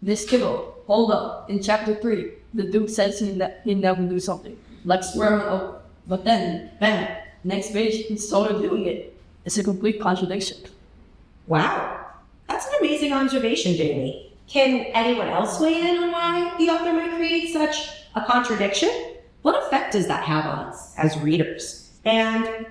This kiddo, hold up. In chapter 3, the dude says he never do something. Let's swear him out. But then, bam, next page, he's totally doing it. It's a complete contradiction. Wow, that's an amazing observation, Jamie. Can anyone else weigh in on why the author might create such a contradiction? What effect does that have on us as readers? And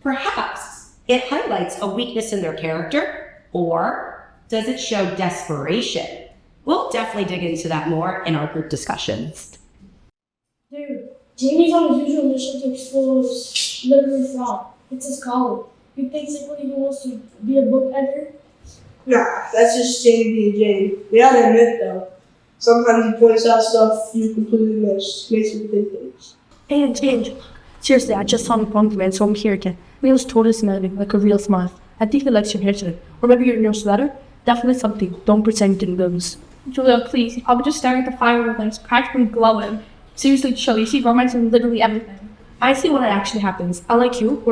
perhaps it highlights a weakness in their character, or does it show desperation? We'll definitely dig into that more in our group discussions. Dude, Jamie's on his usual mission to expose literary fraud. It's his calling. You think secretly he wants to be a book editor? Nah, that's just Jamie being Jamie. We gotta admit though, sometimes he points out stuff you completely miss. Makes me think things. And seriously, I just saw him from man, so I'm here again. Wheels told us nothing like a real smile. I think he likes your hair today. Or maybe your nose sweater. Definitely something. Don't pretend you didn't notice. Julia, please. He's probably just staring at the fire with it's practically glowing. Seriously, chill. You see romance in literally everything. I see when it actually happens. Unlike you,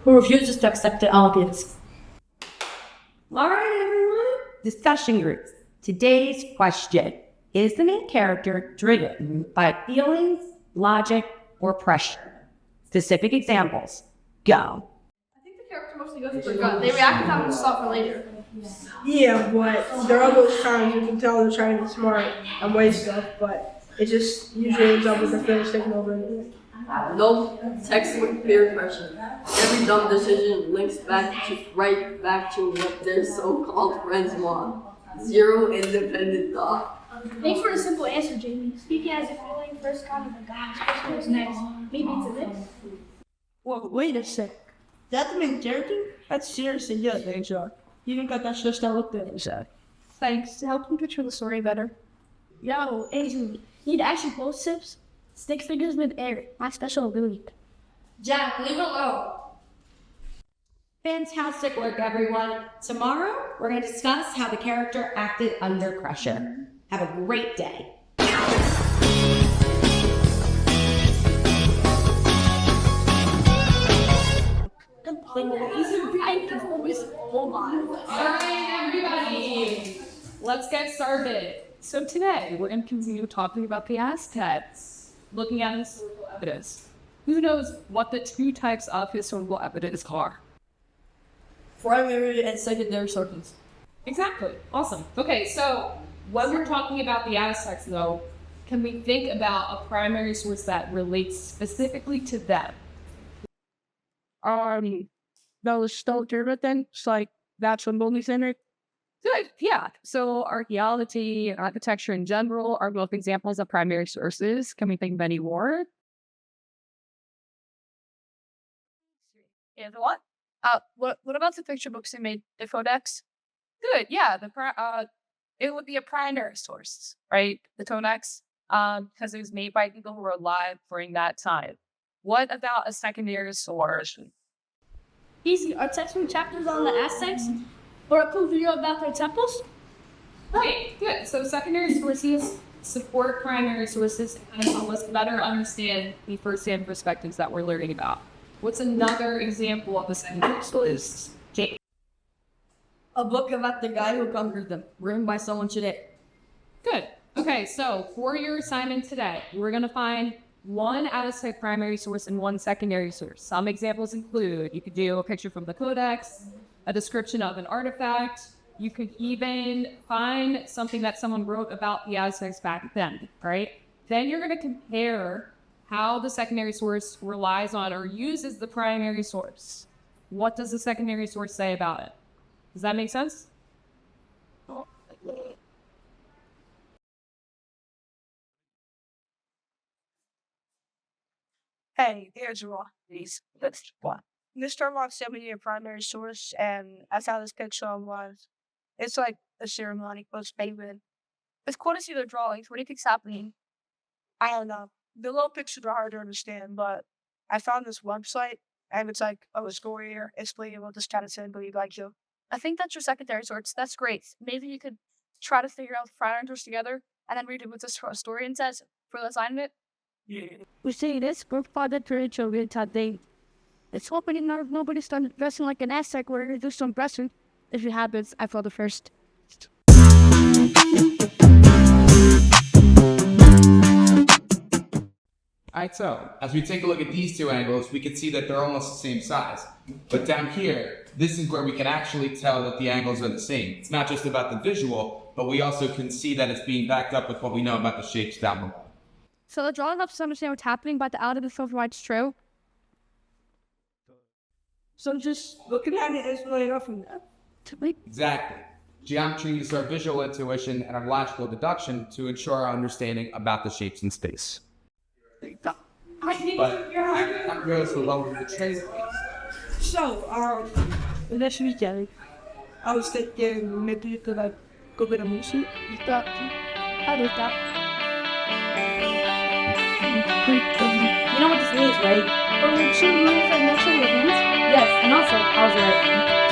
who refuses to accept the obvious. Alright everyone, discussion groups. Today's question: is the main character driven by feelings, logic, or pressure? Specific examples. Go. I think the character mostly goes with their gut. They react without much thought for later. Yeah, but there are those times you can tell they're trying to be smart and weigh stuff, but it just usually ends up with the feelings taking over anyway. No textbook peer pressure. Every dumb decision links right back to what their so-called friends want. Zero independent thought. Thanks for the simple answer, Jamie. Speaking as if feeling first kind of a guy, especially what's next. Maybe it's a mix. Whoa, wait a sec. That the main character? That's seriously good, HR. You even got that just that look there, so. Thanks. To help him picture the story better. Yo, Asian, need action close tips? Stick figures with air. My special ability. Jack, leave it alone. Fantastic work, everyone. Tomorrow, we're going to discuss how the character acted under pressure. Have a great day. Alright, everybody, let's get started. So today, we're going to continue talking about the Aztecs, looking at historical evidence. Who knows what the two types of historical evidence are? Primary and secondary sources. Exactly. Awesome. Okay, so when we're talking about the Aztecs, though, can we think about a primary source that relates specifically to them? That was still Dermot then? It's like, that's what Lonely Center? Good, yeah. So archaeology and architecture in general are both examples of primary sources. Can we think of any more? Yeah, the what? What about the picture books they made? The codex? Good, yeah. It would be a primary source, right? The codex, because it was made by people who were alive during that time. What about a secondary source? Easy. Are textbook chapters on the Aztecs? Or a cool video about their temples? Okay, good. So secondary sources support primary sources and help us better understand the first-hand perspectives that we're learning about. What's another example of a secondary source? Jake? A book about the guy who conquered them, written by someone today. Good. Okay, so for your assignment today, we're going to find one Aztec primary source and one secondary source. Some examples include, you could do a picture from the codex, a description of an artifact. You could even find something that someone wrote about the Aztecs back then, right? Then you're going to compare how the secondary source relies on or uses the primary source. What does the secondary source say about it? Does that make sense? Hey, here's one. That's one. Mr. Mark sent me a primary source, and I saw this picture online. It's like a ceremony close payment. It's cool to see the drawings. What do you think's happening? I don't know. The little pictures are hard to understand, but I found this website, and it's like a story here explaining about this kind of thing, but you'd like to. I think that's your secondary source. That's great. Maybe you could try to figure out the primers together and then read it with the historian says for the assignment. We see this grandfather tradition with today. It's hoping nobody started dressing like an Aztec where they do some dressing. If it happens, I feel the first. Alright, so as we take a look at these two angles, we can see that they're almost the same size. But down here, this is where we can actually tell that the angles are the same. It's not just about the visual, but we also can see that it's being backed up with what we know about the shapes down below. So the drawing helps us understand what's happening, but the out of the field right's true. So just looking at it is really enough from that. Exactly. Geometry is our visual intuition and our logical deduction to ensure our understanding about the shapes in space. But I'm going to lower the trace. So, this weekend, I was thinking maybe you could like go get a movie. I like that. You know what this means, right? Or should we move and mention the events? Yes, and also, I was right.